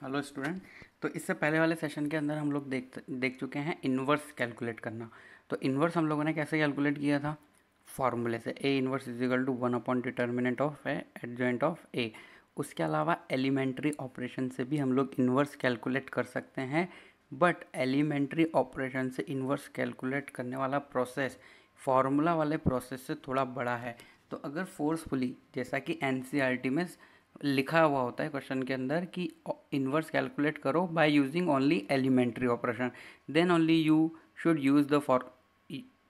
Hello student. तो इससे पहले वाले सेशन के अंदर हम लोग देख चुके हैं इन्वर्स कैलकुलेट करना। तो इन्वर्स हम लोगों ने कैसे कैलकुलेट किया था? फॉर्मूले से A inverse is equal to 1/डिटर्मिनेंट of A adjoint of A. उसके अलावा एलिमेंट्री ऑपरेशन से भी हम लोग इन्वर्स कैलकुलेट कर सकते हैं, बट एलिमेंट्री ऑपरेशन से इन्वर्स कैलकुलेट करने वाला प्रोसेस फार्मूला वाले प्रोसेस से थोड़ा बड़ा है। तो अगर फोर्सफुली, जैसा कि एनसीईआरटी में लिखा हुआ होता है क्वेश्चन के अंदर कि इन्वर्स कैलकुलेट करो by using only elementary operation, then only you should use the for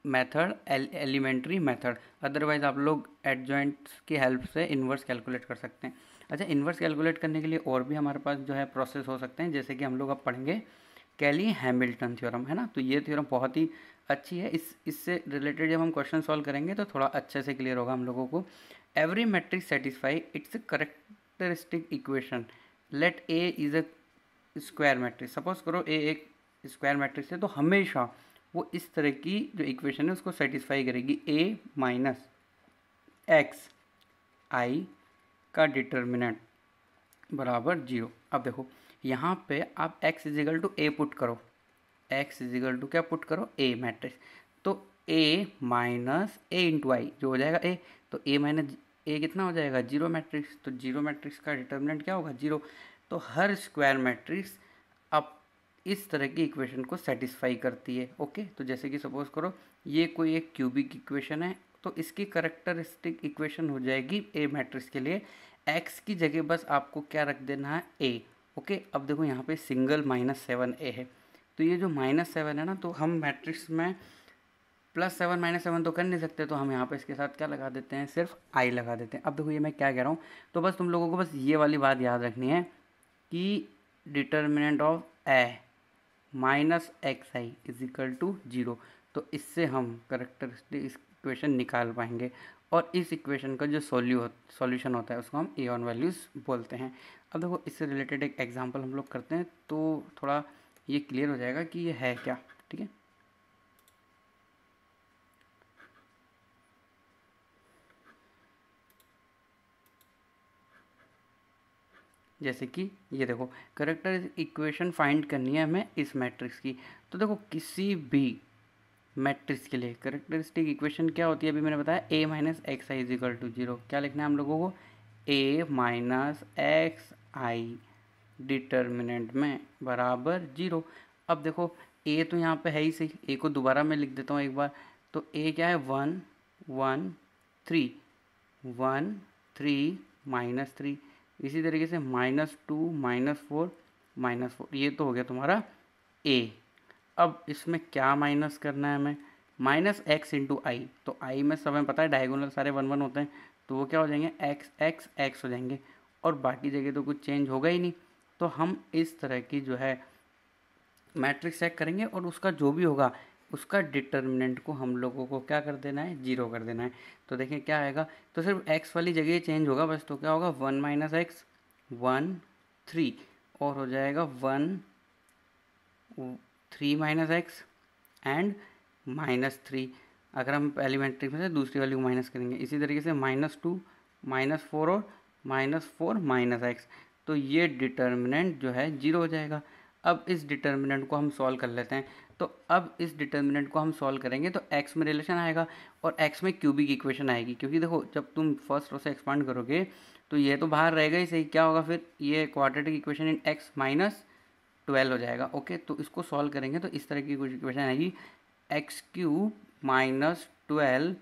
method elementary method. Otherwise आप लोग एडजॉइंट्स की हेल्प से इन्वर्स कैलकुलेट कर सकते हैं। अच्छा, इन्वर्स कैलकुलेट करने के लिए और भी हमारे पास जो है प्रोसेस हो सकते हैं, जैसे कि हम लोग अब पढ़ेंगे कैली हैमिल्टन थ्योरम, है ना। तो ये थ्योरम बहुत ही अच्छी है। इससे रिलेटेड जब हम क्वेश्चन सॉल्व करेंगे तो थोड़ा अच्छे से क्लियर होगा हम लोगों को। Every matrix satisfy it's characteristic equation let A is a square matrix. Suppose करो ए एक स्क्वायर मैट्रिक्स है, तो हमेशा वो इस तरह की जो इक्वेशन है उसको सेटिस्फाई करेगी। ए माइनस एक्स आई का डिटर्मिनेंट बराबर 0। अब देखो यहाँ पे आप x equal to a put करो, x इजिकल टू क्या पुट करो? A matrix. तो a minus a into I जो हो जाएगा a, तो a माइनस ए कितना हो जाएगा? 0 मैट्रिक्स। तो 0 मैट्रिक्स का डिटर्मिनेंट क्या होगा? 0। तो हर स्क्वायर मैट्रिक्स अब इस तरह की इक्वेशन को सेटिस्फाई करती है। ओके, तो जैसे कि सपोज करो ये कोई एक क्यूबिक इक्वेशन है, तो इसकी करेक्टरिस्टिक इक्वेशन हो जाएगी ए मैट्रिक्स के लिए x की जगह बस आपको क्या रख देना है? a। ओके, अब देखो यहाँ पे सिंगल -7a है, तो ये जो -7 है ना, तो हम मैट्रिक्स में +7 -7 तो कर नहीं सकते, तो हम यहाँ पे इसके साथ क्या लगा देते हैं? सिर्फ i लगा देते हैं। अब देखो ये मैं क्या कह रहा हूँ, तो बस तुम लोगों को बस ये वाली बात याद रखनी है कि determinant of a minus x I is equal to 0। तो इससे हम करेक्टरिस्टिक इक्वेशन निकाल पाएंगे, और इस इक्वेशन का जो सॉल्यूशन होता है उसको हम ए ऑन वैल्यूज़ बोलते हैं। अब देखो इससे रिलेटेड एक एग्जांपल हम लोग करते हैं, तो थोड़ा ये क्लियर हो जाएगा कि ये है क्या। ठीक है, जैसे कि ये देखो करेक्टर इक्वेशन फाइंड करनी है हमें इस मैट्रिक्स की। तो देखो किसी भी मैट्रिक्स के लिए करेक्टरिस्टिक इक्वेशन क्या होती है? अभी मैंने बताया a minus x I is equal to 0। क्या लिखना है हम लोगों को? a minus x I determinant में बराबर 0। अब देखो a तो यहाँ पे है ही सही, a को दोबारा मैं लिख देता हूँ एक बार। तो a क्या है? 1 1 3 1 3 -3। इसी तरीके से -2 -4 -4। ये तो हो गया तुम्हारा a। अब इसमें क्या माइनस करना है हमें? माइनस एक्स इंटू आई। तो आई में सब हमें पता है डायगोनल सारे 1 1 होते हैं, तो वो क्या हो जाएंगे? एक्स एक्स एक्स हो जाएंगे, और बाकी जगह तो कुछ चेंज होगा ही नहीं। तो हम इस तरह की जो है मैट्रिक्स चेक करेंगे, और उसका जो भी होगा उसका डिटर्मिनेंट को हम लोगों को क्या कर देना है? 0 कर देना है। तो देखें क्या आएगा, तो सिर्फ x वाली जगह चेंज होगा बस। तो क्या होगा? 1 माइनस एक्स 1 3, और हो जाएगा 1 3 माइनस एक्स एंड -3। अगर हम एलिमेंट्री में से दूसरी वाली को माइनस करेंगे, इसी तरीके से -2 -4 और -4 माइनस एक्स, तो ये डिटर्मिनेंट जो है 0 हो जाएगा। अब इस डिटर्मिनेंट को हम सॉल्व कर लेते हैं। तो अब इस डिटर्मिनेंट को हम सॉल्व करेंगे तो x में रिलेशन आएगा और x में क्यूबिक इक्वेशन आएगी, क्योंकि देखो जब तुम फर्स्ट रो से एक्सपांड करोगे तो ये तो बाहर रहेगा ही सही। क्या होगा फिर? ये quadratic equation in x minus 12 हो जाएगा। ओके, तो इसको सॉल्व करेंगे तो इस तरह की कुछ इक्वेशन आएगी, x³ -12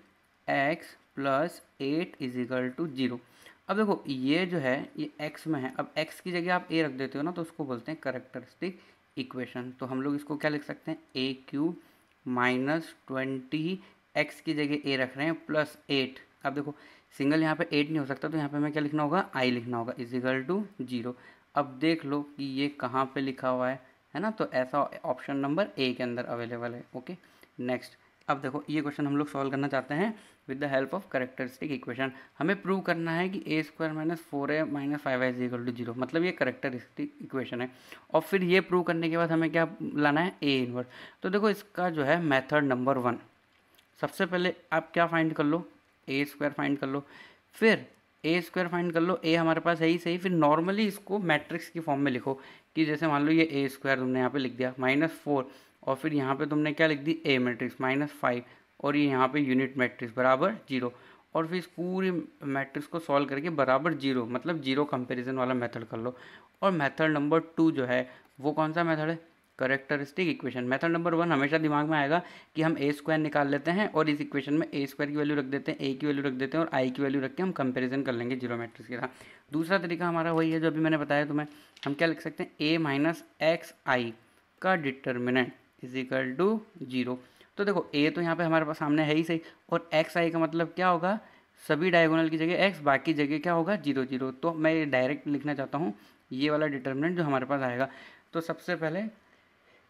x plus 8 is equal to 0। अब देखो ये जो है ये x में है, अब x की जगह आप a रख देते हो ना, तो उसको बोलते हैं करेक्टरिस्टिक इक्वेशन। तो हम लोग इसको क्या लिख सकते हैं? a³ -20 x की जगह a रख रहे हैं प्लस 8। अब देखो सिंगल यहाँ पे 8 नहीं हो सकता, तो यहाँ पे हमें क्या लिखना होगा? i लिखना होगा इजिकल टू 0। अब देख लो कि ये कहाँ पे लिखा हुआ है ना, तो ऐसा ऑप्शन नंबर ए के अंदर अवेलेबल है। Okay, next. अब देखो ये क्वेश्चन हम लोग सॉल्व करना चाहते हैं with the help of characteristic equation. हमें प्रूव करना है कि a² -4a -5y is equal to 0, मतलब ये करेक्टरिस्टिक इक्वेशन है। और फिर ये प्रूव करने के बाद हमें क्या लाना है? a inverse. तो देखो इसका जो है मेथड नंबर 1, सबसे पहले आप क्या फाइंड कर लो? a² फाइंड कर लो, फिर ए स्क्वायर फाइंड कर लो, ए हमारे पास है ही सही। फिर नॉर्मली इसको मैट्रिक्स की फॉर्म में लिखो कि जैसे मान लो ये ए स्क्वायर तुमने यहाँ पे लिख दिया -4, और फिर यहाँ पे तुमने क्या लिख दी ए मैट्रिक्स -5, और ये यहाँ पे यूनिट मैट्रिक्स बराबर 0, और फिर इस पूरी मैट्रिक्स को सॉल्व करके बराबर 0, मतलब 0 कंपेरिजन वाला मेथड कर लो। और मेथड नंबर 2 जो है वो कौन सा मेथड है? Characteristic equation. मेथड नंबर 1 हमेशा दिमाग में आएगा कि हम ए स्क्वायर निकाल लेते हैं और इस इक्वेशन में ए स्क्वायर की वैल्यू रख देते हैं, ए की वैल्यू रख देते हैं और आई की वैल्यू रख के हम कंपैरिजन कर लेंगे जीरो मैट्रिक्स के साथ। दूसरा तरीका हमारा वही है जो अभी मैंने बताया तुम्हें। हम क्या लिख सकते हैं? ए माइनस एक्स आई का डिटर्मिनेंट इज इक्वल टू 0। तो देखो ए तो यहाँ पे हमारे पास सामने है ही सही, और एक्स आई का मतलब क्या होगा? सभी डायगोनल की जगह एक्स, बाकी जगह क्या होगा? 0 0। तो मैं डायरेक्ट लिखना चाहता हूँ ये वाला डिटर्मिनेंट जो हमारे पास आएगा। तो सबसे पहले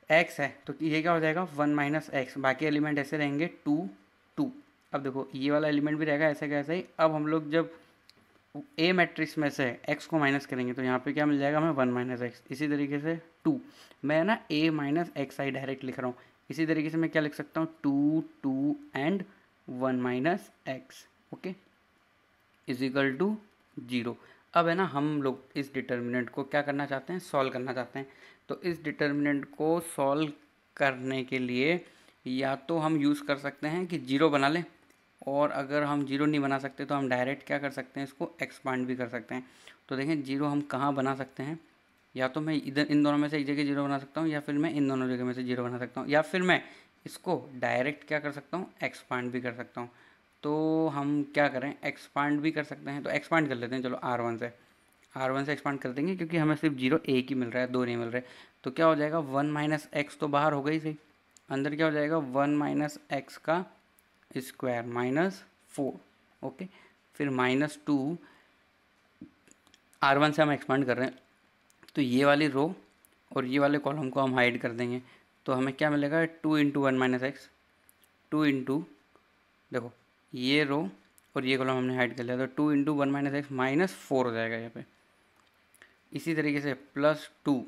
x है तो ये क्या हो जाएगा? 1 माइनस एक्स, बाकी एलिमेंट ऐसे रहेंगे 2 2। अब देखो ये वाला एलिमेंट भी रहेगा ऐसे कैसे ही। अब हम लोग जब ए मैट्रिक्स में से x को माइनस करेंगे तो यहाँ पे क्या मिल जाएगा हमें? 1 माइनस एक्स। इसी तरीके से 2, मैं ना a minus x I direct लिख रहा हूँ। इसी तरीके से मैं क्या लिख सकता हूँ? 2 2 and 1 minus x, okay, is equal to 0। अब है ना हम लोग इस डिटर्मिनेंट को क्या करना चाहते हैं? सॉल्व करना चाहते हैं। तो इस डिटर्मिनेंट को सॉल्व करने के लिए या तो हम यूज़ कर सकते हैं कि 0 बना लें, और अगर हम 0 नहीं बना सकते तो हम डायरेक्ट क्या कर सकते हैं? इसको एक्सपांड भी कर सकते हैं। तो देखें 0 हम कहाँ बना सकते हैं? या तो मैं इधर इन दोनों में से एक जगह 0 बना सकता हूँ, या फिर मैं इन दोनों जगह में से 0 बना सकता हूँ, या फिर मैं इसको डायरेक्ट क्या कर सकता हूँ? एक्सपांड भी कर सकता हूँ। तो हम क्या करें? एक्सपांड भी कर सकते हैं, तो एक्सपांड कर लेते हैं चलो R1 से एक्सपांड कर देंगे, क्योंकि हमें सिर्फ 0 एक ही मिल रहा है, 2 नहीं मिल रहे। तो क्या हो जाएगा? 1 माइनस एक्स तो बाहर हो गई सही, अंदर क्या हो जाएगा? 1 माइनस एक्स का स्क्वायर -4, ओके। फिर -2, R1 से हम एक्सपांड कर रहे हैं तो ये वाली रो और ये वाले कॉलम को हम हाइड कर देंगे। तो हमें क्या मिलेगा? 2 इंटू 1 माइनस एक्स, 2 इंटू, देखो ये रो और ये कॉलम हमने हाइड कर लिया, तो 2 इंटू 1 माइनस एक्स -4 हो जाएगा यहाँ पे। इसी तरीके से +2,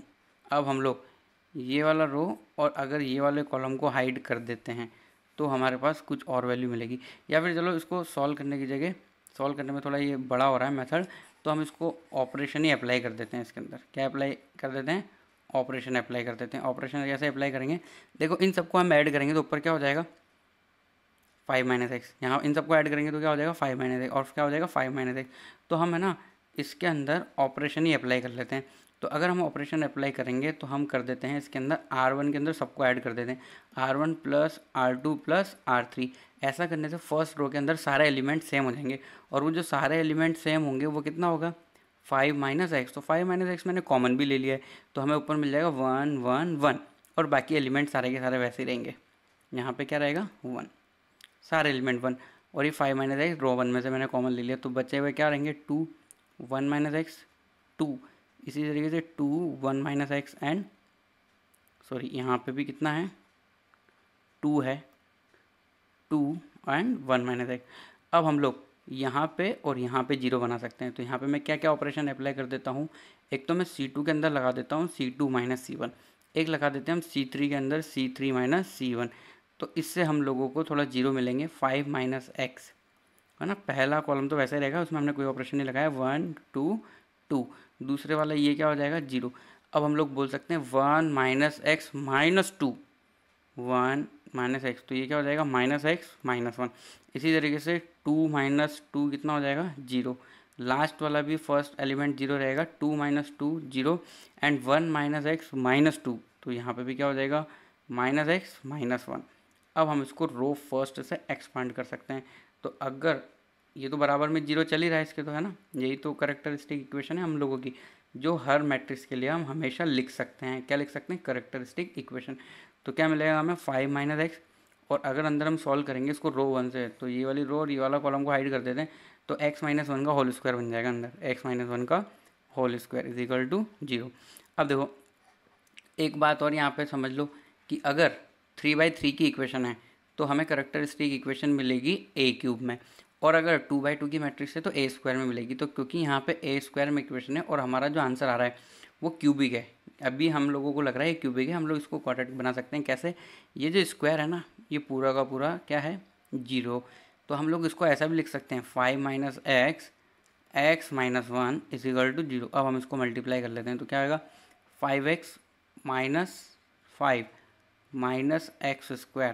अब हम लोग ये वाला रो और अगर ये वाले कॉलम को हाइड कर देते हैं तो हमारे पास कुछ और वैल्यू मिलेगी। या फिर चलो इसको सॉल्व करने की जगह, सॉल्व करने में थोड़ा ये बड़ा हो रहा है मेथड, तो हम इसको ऑपरेशन ही अप्लाई कर देते हैं इसके अंदर। क्या अप्लाई कर देते हैं? ऑपरेशन अप्लाई कर देते हैं। ऑपरेशन कैसे अप्लाई करेंगे? देखो इन सबको हम ऐड करेंगे तो ऊपर क्या हो जाएगा? 5 माइनस एक्स। यहाँ इन सबको ऐड करेंगे तो क्या हो जाएगा? 5 माइनस एक्स, और क्या हो जाएगा? 5 माइनस एक्स। तो हम है ना इसके अंदर ऑपरेशन ही अप्लाई कर लेते हैं। तो अगर हम ऑपरेशन अप्लाई करेंगे तो हम कर देते हैं इसके अंदर R1 के अंदर सबको ऐड कर देते हैं, R1 plus R2 plus R3। ऐसा करने से फर्स्ट रो के अंदर सारे एलिमेंट सेम हो जाएंगे, और वो जो सारे एलिमेंट सेम होंगे वो कितना होगा? 5 माइनस एक्स। तो 5 माइनस एक्स मैंने कॉमन भी ले लिया है, तो हमें ऊपर मिल जाएगा 1 1 1, और बाकी एलिमेंट सारे के सारे वैसे ही रहेंगे। यहाँ पे क्या रहेगा? 1, सारे एलिमेंट 1, और ये 5 माइनस एक्स रो 1 में से मैंने कॉमन ले लिया, तो बचे हुए क्या रहेंगे? 2 1 माइनस एक्स 2। इसी तरीके से 2 1 माइनस एक्स एंड सॉरी यहाँ पे भी कितना है? 2 है, 2 एंड 1 माइनस एक्स। अब हम लोग यहाँ पे और यहाँ पे 0 बना सकते हैं। तो यहाँ पे मैं क्या क्या ऑपरेशन अप्लाई कर देता हूँ? एक तो मैं C2 के अंदर लगा देता हूँ C2 माइनस C1, एक लगा देते हैं हम C3 के अंदर C3 माइनस C1। तो इससे हम लोगों को थोड़ा 0 मिलेंगे। 5 माइनस एक्स है ना, पहला कॉलम तो वैसे रहेगा, उसमें हमने कोई ऑपरेशन नहीं लगाया, 1 2 2। दूसरे वाला ये क्या हो जाएगा? 0। अब हम लोग बोल सकते हैं 1 minus x minus 2, 1 minus x, तो ये क्या हो जाएगा? Minus x minus 1। इसी तरीके से 2 माइनस 2 कितना हो जाएगा? 0। लास्ट वाला भी फर्स्ट एलिमेंट 0 रहेगा, 2 minus 2 0 and 1 minus x minus 2। तो यहाँ पे भी क्या हो जाएगा? Minus x minus 1। अब हम इसको रो फर्स्ट से एक्सपांड कर सकते हैं। तो अगर ये तो बराबर में 0 चल ही रहा है इसके, तो है ना, यही तो करेक्टरिस्टिक इक्वेशन है हम लोगों की, जो हर मैट्रिक्स के लिए हम हमेशा लिख सकते हैं। क्या लिख सकते हैं? Characteristic equation. तो क्या मिलेगा हमें? 5 माइनस एक्स, और अगर अंदर हम सॉल्व करेंगे इसको रो 1 से, तो ये वाली रो और ये वाला कॉलम को हाइड कर देते हैं, तो x माइनस 1 का होल स्क्वायर बन जाएगा अंदर, x माइनस 1 का whole square is equal to 0। अब देखो एक बात और यहाँ पे समझ लो कि अगर 3/3 की इक्वेशन है तो हमें करेक्टरिस्टिक इक्वेशन मिलेगी a क्यूब में, और अगर 2/2 की मैट्रिक्स है तो a स्क्वायर में मिलेगी। तो क्योंकि यहाँ पे a स्क्वायर में इक्वेशन है और हमारा जो आंसर आ रहा है वो क्यूबिक है, अभी हम लोगों को लग रहा है क्यूबिक है, हम लोग इसको क्वाड्रेटिक बना सकते हैं। कैसे? ये जो स्क्वायर है ना, ये पूरा का पूरा क्या है? 0। तो हम लोग इसको ऐसा भी लिख सकते हैं 5 minus x x minus one is equal to 0। अब हम इसको मल्टीप्लाई कर लेते हैं तो क्या आएगा 5x minus 5 minus x square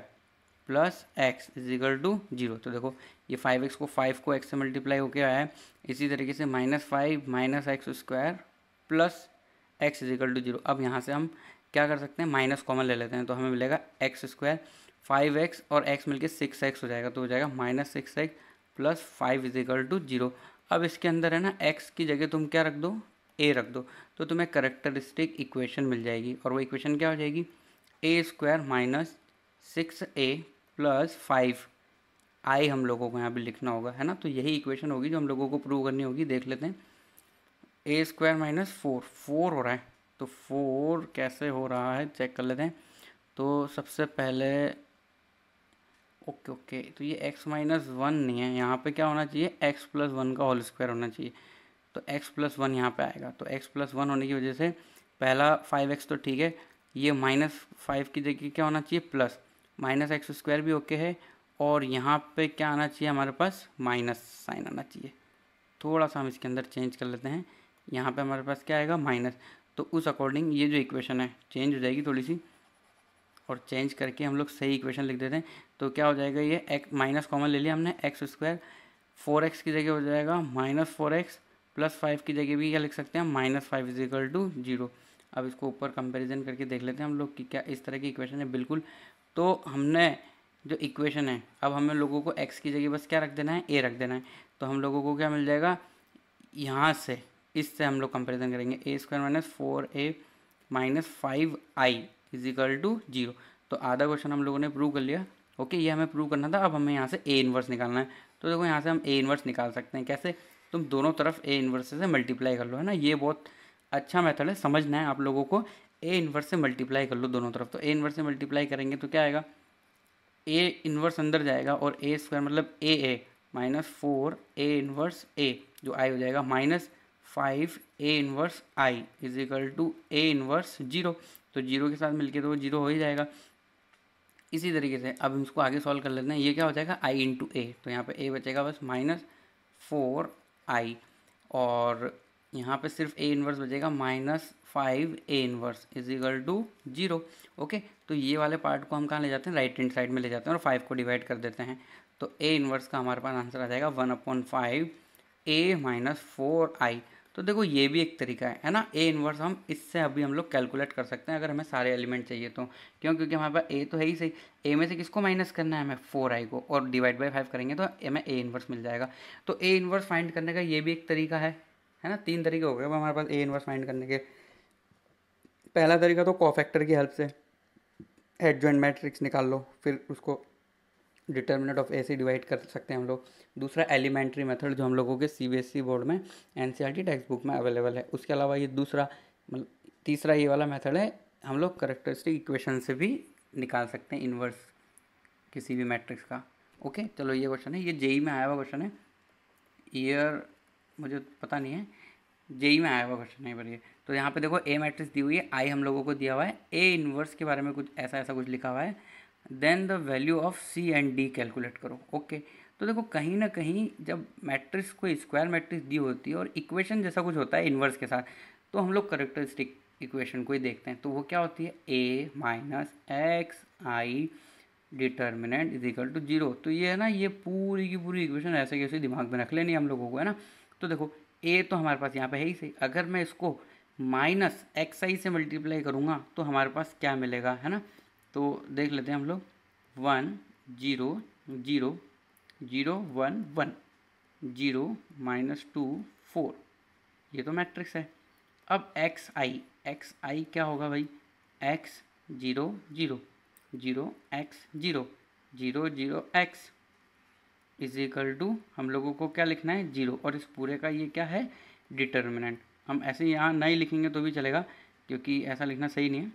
plus x is equal to 0। तो देखो ये 5x को 5 को x से मल्टीप्लाई होके आया है। इसी तरीके से -5 minus x square plus x is equal to 0। अब यहाँ से हम क्या कर सकते हैं, माइनस कॉमन ले लेते हैं तो हमें मिलेगा एक्स स्क्वायर 5x और x मिलके 6x हो जाएगा, तो हो जाएगा -6x plus 5 is equal to 0। अब इसके अंदर है ना x की जगह तुम क्या रख दो, a रख दो, तो तुम्हें करेक्टरिस्टिक इक्वेशन मिल जाएगी। और वो इक्वेशन क्या हो जाएगी, a square minus 6a plus 5i हम लोगों को यहाँ पे लिखना होगा, है ना। तो यही इक्वेशन होगी जो हम लोगों को प्रूव करनी होगी। देख लेते हैं, ए स्क्वायर माइनस 4 हो रहा है, तो 4 कैसे हो रहा है चेक कर लेते हैं। तो सबसे पहले ओके, तो ये x माइनस वन नहीं है, यहाँ पे क्या होना चाहिए x प्लस वन का होल स्क्वायर होना चाहिए। तो x प्लस वन यहाँ पे आएगा, तो x प्लस वन होने की वजह से पहला 5x तो ठीक है, ये -5 की जगह क्या होना चाहिए प्लस, माइनस एक्स स्क्वायर भी ओके है, और यहाँ पे क्या आना चाहिए हमारे पास, माइनस साइन आना चाहिए। थोड़ा सा हम इसके अंदर चेंज कर लेते हैं, यहाँ पे हमारे पास क्या आएगा माइनस, तो उस अकॉर्डिंग ये जो इक्वेशन है चेंज हो जाएगी थोड़ी सी, और चेंज करके हम लोग सही इक्वेशन लिख देते हैं। तो क्या हो जाएगा, ये एक्स माइनस कॉमन ले लिया हमने, एक्स स्क्वायर 4x की जगह हो जाएगा -4x प्लस 5 की जगह भी क्या लिख सकते हैं, -5 इज इक्वल टू 0। अब इसको ऊपर कंपैरिजन करके देख लेते हैं हम लोग कि क्या इस तरह की इक्वेशन है, बिल्कुल। तो हमने जो इक्वेशन है, अब हमें लोगों को x की जगह बस क्या रख देना है, a रख देना है। तो हम लोगों को क्या मिल जाएगा, यहाँ से इससे हम लोग कंपेरिजन करेंगे, a square minus 4a minus 5i is equal to 0। तो आधा क्वेश्चन हम लोगों ने प्रूव कर लिया। ओके, ये हमें प्रूव करना था। अब हमें यहाँ से a इन्वर्स निकालना है। तो देखो यहाँ से हम a इन्वर्स निकाल सकते हैं। कैसे, तुम दोनों तरफ a इन्वर्स से मल्टीप्लाई कर लो, है ना। ये बहुत अच्छा मेथड है, समझना है आप लोगों को। a इन्वर्स से मल्टीप्लाई कर लो दोनों तरफ। तो a इन्वर्स से मल्टीप्लाई करेंगे तो क्या आएगा, a इन्वर्स अंदर जाएगा और a स्क्वायर मतलब a minus 4a inverse a, जो i हो जाएगा -5a inverse i is equal to a inverse 0। तो 0 के साथ मिलके तो वो 0 हो ही जाएगा। इसी तरीके से अब हम इसको आगे सॉल्व कर लेते हैं। ये क्या हो जाएगा, i इंटू ए, तो यहाँ पे a बचेगा बस -4i, और यहाँ पे सिर्फ a इन्वर्स बचेगा -5a inverse is equal to 0। Okay, तो ये वाले पार्ट को हम कहाँ ले जाते हैं, राइट हैंड साइड में ले जाते हैं और 5 को डिवाइड कर देते हैं। तो a इन्वर्स का हमारे पास आंसर आ जाएगा 1/5a माइनस 4i। तो देखो ये भी एक तरीका है ना। a इन्वर्स हम इससे अभी हम लोग कैलकुलेट कर सकते हैं अगर हमें सारे एलिमेंट चाहिए तो। क्यों, क्योंकि हमारे पास a तो है ही सही, a में से किसको माइनस करना है हमें, 4i को, और डिवाइड बाई 5 करेंगे तो हमें a इन्वर्स मिल जाएगा। तो a इन्वर्स फाइंड करने का ये भी एक तरीका है ना। 3 तरीके हो गए अब हमारे पास a इन्वर्स फाइंड करने के। पहला तरीका तो कोफैक्टर की हेल्प से एडजॉइंट मैट्रिक्स निकाल लो, फिर उसको डिटर्मिनेंट ऑफ ए से डिवाइड कर सकते हैं हम लोग। दूसरा एलिमेंट्री मेथड जो हम लोगों के सीबीएसई बोर्ड में एनसीईआरटी टेक्स्ट बुक में अवेलेबल है। उसके अलावा ये दूसरा मतलब तीसरा ये वाला मेथड है, हम लोग करेक्टरिस्टिक इक्वेशन से भी निकाल सकते हैं इन्वर्स किसी भी मैट्रिक्स का। ओके, चलो ये क्वेश्चन है, ये जेई में आया हुआ क्वेश्चन है, ईयर मुझे पता नहीं है, जेई में आया हुआ क्वेश्चन है पर ये। तो यहाँ पे देखो ए मैट्रिक्स दी हुई है, आई हम लोगों को दिया हुआ है, ए इन्वर्स के बारे में कुछ ऐसा ऐसा कुछ लिखा हुआ है, then the value of C and D calculate करो। ओके, तो देखो कहीं ना कहीं जब मैट्रिक्स को स्क्वायर मैट्रिक्स दी होती है और इक्वेशन जैसा कुछ होता है इन्वर्स के साथ, तो हम लोग करेक्टरिस्टिक इक्वेशन को ही देखते हैं। तो वो क्या होती है, A minus x I determinant is equal to 0। तो ये है ना, ये पूरी की पूरी इक्वेशन ऐसे कैसे दिमाग में रख लेनी हम लोगों को, है ना। तो देखो ए तो हमारे पास यहाँ पे है ही सही, अगर मैं इसको माइनस एक्स आई से मल्टीप्लाई करूँगा तो हमारे पास क्या मिलेगा, है ना। तो देख लेते हैं हम लोग, 1 0 0 0 1 1 0 -2 4, ये तो मैट्रिक्स है। अब एक्स आई क्या होगा भाई, x 0 0 0 x 0 0 0 x is equal to हम लोगों को क्या लिखना है, 0, और इस पूरे का ये क्या है, डिटर्मिनेंट। हम ऐसे यहाँ नहीं लिखेंगे तो भी चलेगा क्योंकि ऐसा लिखना सही नहीं है।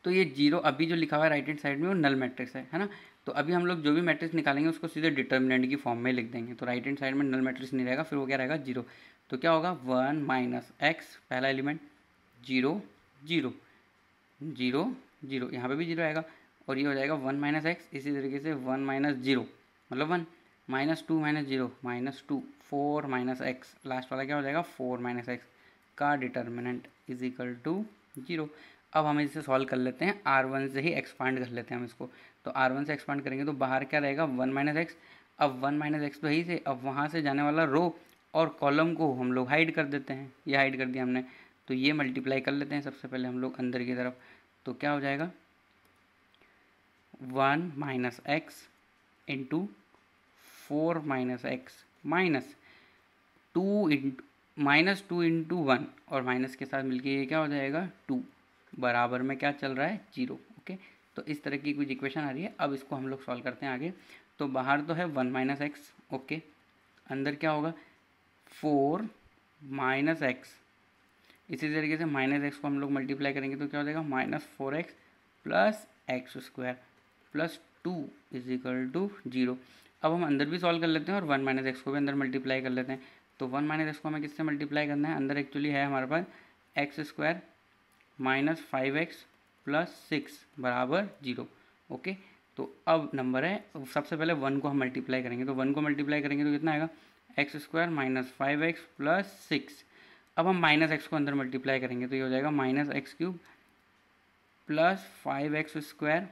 तो ये 0 अभी जो लिखा हुआ है राइट हैंड साइड में वो नल मैट्रिक्स है ना। तो अभी हम लोग जो भी मैट्रिक्स निकालेंगे उसको सीधे डिटर्मिनेंट की फॉर्म में लिख देंगे। तो राइट हैंड साइड में नल मैट्रिक्स नहीं रहेगा, फिर वो क्या रहेगा, 0। तो क्या होगा, 1 माइनस एक्स पहला एलिमेंट 0 0 0 0, यहाँ पे भी 0 आएगा, और ये हो जाएगा 1 माइनस एक्स। इसी तरीके से 1 माइनस 0 मतलब 1 -2 -0 -2 4 माइनस एक्स, लास्ट वाला क्या हो जाएगा 4 माइनस एक्स का डिटर्मिनेंट इज इक्वल टू 0। अब हम इसे सॉल्व कर लेते हैं, R1 से ही एक्सपांड कर लेते हैं हम इसको। तो R1 से एक्सपांड करेंगे तो बाहर क्या रहेगा 1 माइनस एक्स। अब 1 माइनस एक्स तो यही से, अब वहाँ से जाने वाला रो और कॉलम को हम लोग हाइड कर देते हैं, ये हाइड कर दिया हमने। तो ये मल्टीप्लाई कर लेते हैं सबसे पहले हम लोग अंदर की तरफ। तो क्या हो जाएगा 1 minus x into 4 minus x minus 2 into 1 और माइनस के साथ मिलके ये क्या हो जाएगा 2 बराबर में क्या चल रहा है 0। ओके, तो इस तरह की कुछ इक्वेशन आ रही है। अब इसको हम लोग सॉल्व करते हैं आगे। तो बाहर तो है 1 माइनस एक्स, ओके, अंदर क्या होगा 4 माइनस एक्स। इसी तरीके से माइनस एक्स को हम लोग मल्टीप्लाई करेंगे तो क्या हो जाएगा -4x plus x square plus 2 is equal to 0। अब हम अंदर भी सॉल्व कर लेते हैं और 1 माइनस एक्स को भी अंदर मल्टीप्लाई कर लेते हैं। तो 1 माइनस एक्स को हमें किससे मल्टीप्लाई करना है, अंदर एक्चुअली है हमारे पास x square minus 5x plus 6 बराबर 0। ओके, तो अब नंबर है, सबसे पहले 1 को हम मल्टीप्लाई करेंगे। तो 1 को मल्टीप्लाई करेंगे तो कितना आएगा x square minus 5x plus 6। अब हम माइनस एक्स को अंदर मल्टीप्लाई करेंगे तो ये हो जाएगा minus x cube plus 5x square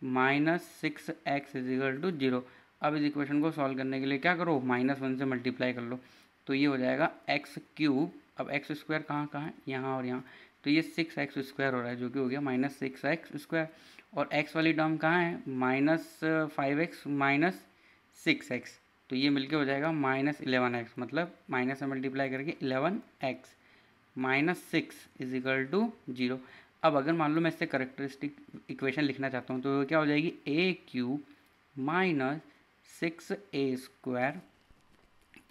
minus 6x is equal to 0। अब इस इक्वेशन को सॉल्व करने के लिए क्या करो -1 से मल्टीप्लाई कर लो। तो ये हो जाएगा एक्स क्यूब, अब एक्स स्क्वायर कहाँ कहाँ है यहाँ और यहाँ, तो ये 6x स्क्वायर हो रहा है जो कि हो गया -6x स्क्वायर। और x वाली टर्म कहाँ है -5x माइनस 6x, तो ये मिलके हो जाएगा -11x, मतलब माइनस से मल्टीप्लाई करके 11x minus 6 is equal to 0। अब अगर मान लो मैं इससे करेक्टरिस्टिक इक्वेशन लिखना चाहता हूँ तो क्या हो जाएगी A cube minus 6a square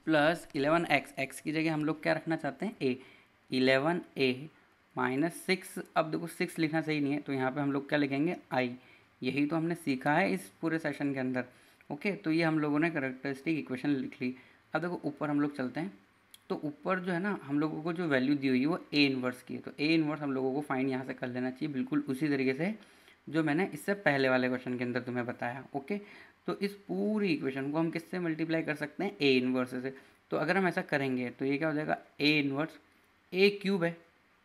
plus 11x, x की जगह हम लोग क्या रखना चाहते हैं ए, 11a माइनस 6। अब देखो 6 लिखना सही नहीं है तो यहाँ पे हम लोग क्या लिखेंगे आई। यही तो हमने सीखा है इस पूरे सेशन के अंदर। ओके, तो ये हम लोगों ने करेक्टरिस्टिक इक्वेशन लिख ली। अब देखो ऊपर हम लोग चलते हैं। तो ऊपर जो है ना हम लोगों को जो वैल्यू दी हुई है वो ए इन्वर्स की है, तो ए इन्वर्स हम लोगों को फाइंड यहाँ से कर लेना चाहिए, बिल्कुल उसी तरीके से जो मैंने इससे पहले वाले क्वेश्चन के अंदर तुम्हें बताया। ओके, तो इस पूरी इक्वेशन को हम किससे मल्टीप्लाई कर सकते हैं ए इन्वर्स से। तो अगर हम ऐसा करेंगे तो ये क्या हो जाएगा ए इन्वर्स, ए क्यूब है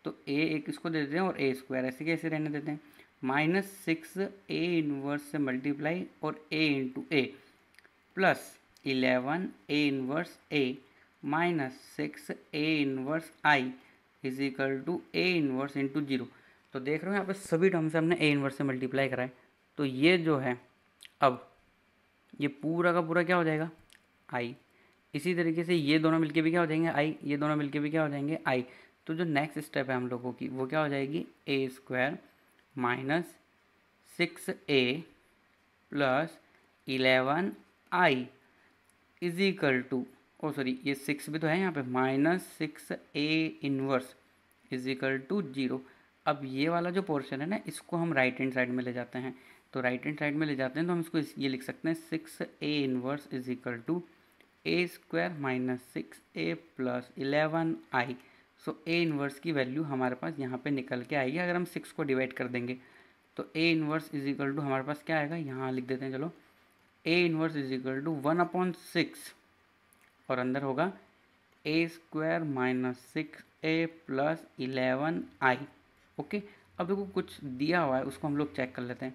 तो ए एक इसको दे देते हैं और ए स्क्वायर ऐसे कैसे रहने देते हैं, -6 ए इन्वर्स से मल्टीप्लाई और A into A plus 11 A inverse A minus 6 A inverse I is equal to A inverse into 0। तो देख रहे हो यहाँ पे सभी टर्म से हमने ए इन्वर्स से मल्टीप्लाई करा है। तो ये जो है अब ये पूरा का पूरा क्या हो जाएगा आई। इसी तरीके से ये दोनों मिलके भी क्या हो जाएंगे आई, ये दोनों मिलके भी क्या हो जाएंगे आई। तो जो नेक्स्ट स्टेप है हम लोगों की वो क्या हो जाएगी A square minus 6a plus 11i is equal to, oh sorry ये 6 भी तो है यहाँ पे, -6a inverse is equal to 0। अब ये वाला जो पोर्शन है ना इसको हम राइट हैंड साइड में ले जाते हैं। तो राइट हैंड साइड में ले जाते हैं तो हम इसको ये लिख सकते हैं 6a inverse is equal to A square minus 6a plus 11i। So A inverse की वैल्यू हमारे पास यहाँ पे निकल के आएगी अगर हम 6 को डिवाइड कर देंगे। तो A inverse is equal to हमारे पास क्या आएगा, यहाँ लिख देते हैं चलो, A inverse is equal to 1/6 और अंदर होगा A square minus 6a plus 11i। Okay, अब देखो कुछ दिया हुआ है उसको हम लोग चेक कर लेते हैं।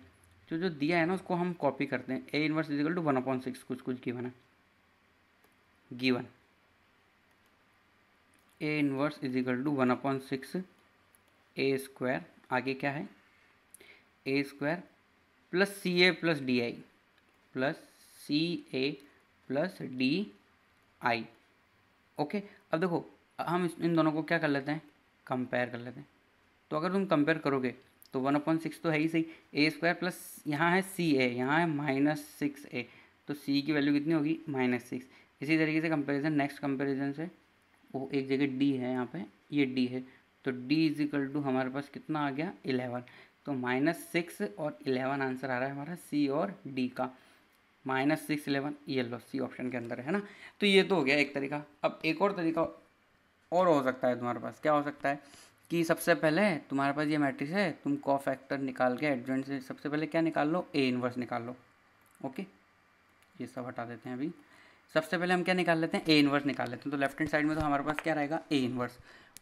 जो दिया है ना उसको हम कॉपी करते हैं। A inverse is equal to 1/6 कुछ गिवन है, given A inverse is equal to 1/6 A square, आगे क्या है A square plus C A plus D I plus C A plus D I. Okay, अब देखो हम इन दोनों को क्या कर लेते हैं कंपेयर कर लेते हैं। तो अगर तुम कंपेयर करोगे तो 1/6 तो है ही सही, ए स्क्वायर प्लस यहाँ है सी ए, यहाँ है -6a, तो सी की वैल्यू कितनी होगी -6। इसी तरीके से कंपेरिजन, नेक्स्ट कंपेरिजन से वो एक जगह डी है, यहाँ पे ये डी है, तो डी इज इक्वल टू हमारे पास कितना आ गया 11। तो -6 और 11 आंसर आ रहा है हमारा सी और डी का, -6 11 ये लो सी ऑप्शन के अंदर है ना। तो ये तो हो गया एक तरीका। अब एक और तरीका और हो सकता है तुम्हारे पास, क्या हो सकता है कि सबसे पहले तुम्हारे पास ये मैट्रिक्स है, तुम कोफैक्टर निकाल के एडजॉइंट से सबसे पहले क्या निकाल लो ए इनवर्स निकाल लो। ओके, ये सब हटा देते हैं अभी। सबसे पहले हम क्या निकाल लेते हैं, ए इन्वर्स निकाल लेते हैं। तो लेफ्ट हैंड साइड में तो हमारे पास क्या रहेगा, ए इन्वर्स,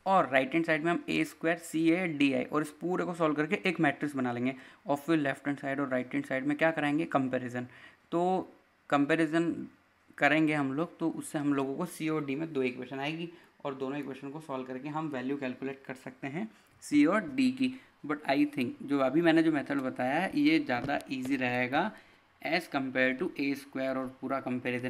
और राइट हैंड साइड में हम ए square C A D I, और इस पूरे को सॉल्व करके एक मैट्रिक्स बना लेंगे। और फिर लेफ्ट हैंड साइड और राइट हैंड साइड में क्या कराएंगे, कंपेरिजन। तो कंपेरिजन करेंगे हम लोग, तो उससे हम लोगों को सी और डी में 2 इक्वेशन आएगी, और दोनों इक्वेशन को सॉल्व करके हम वैल्यू कैलकुलेट कर सकते हैं सी और डी की। बट आई थिंक जो अभी मैंने जो मेथड बताया है ये ज़्यादा ईजी रहेगा as compare to A square और पूरा कंपेरिजन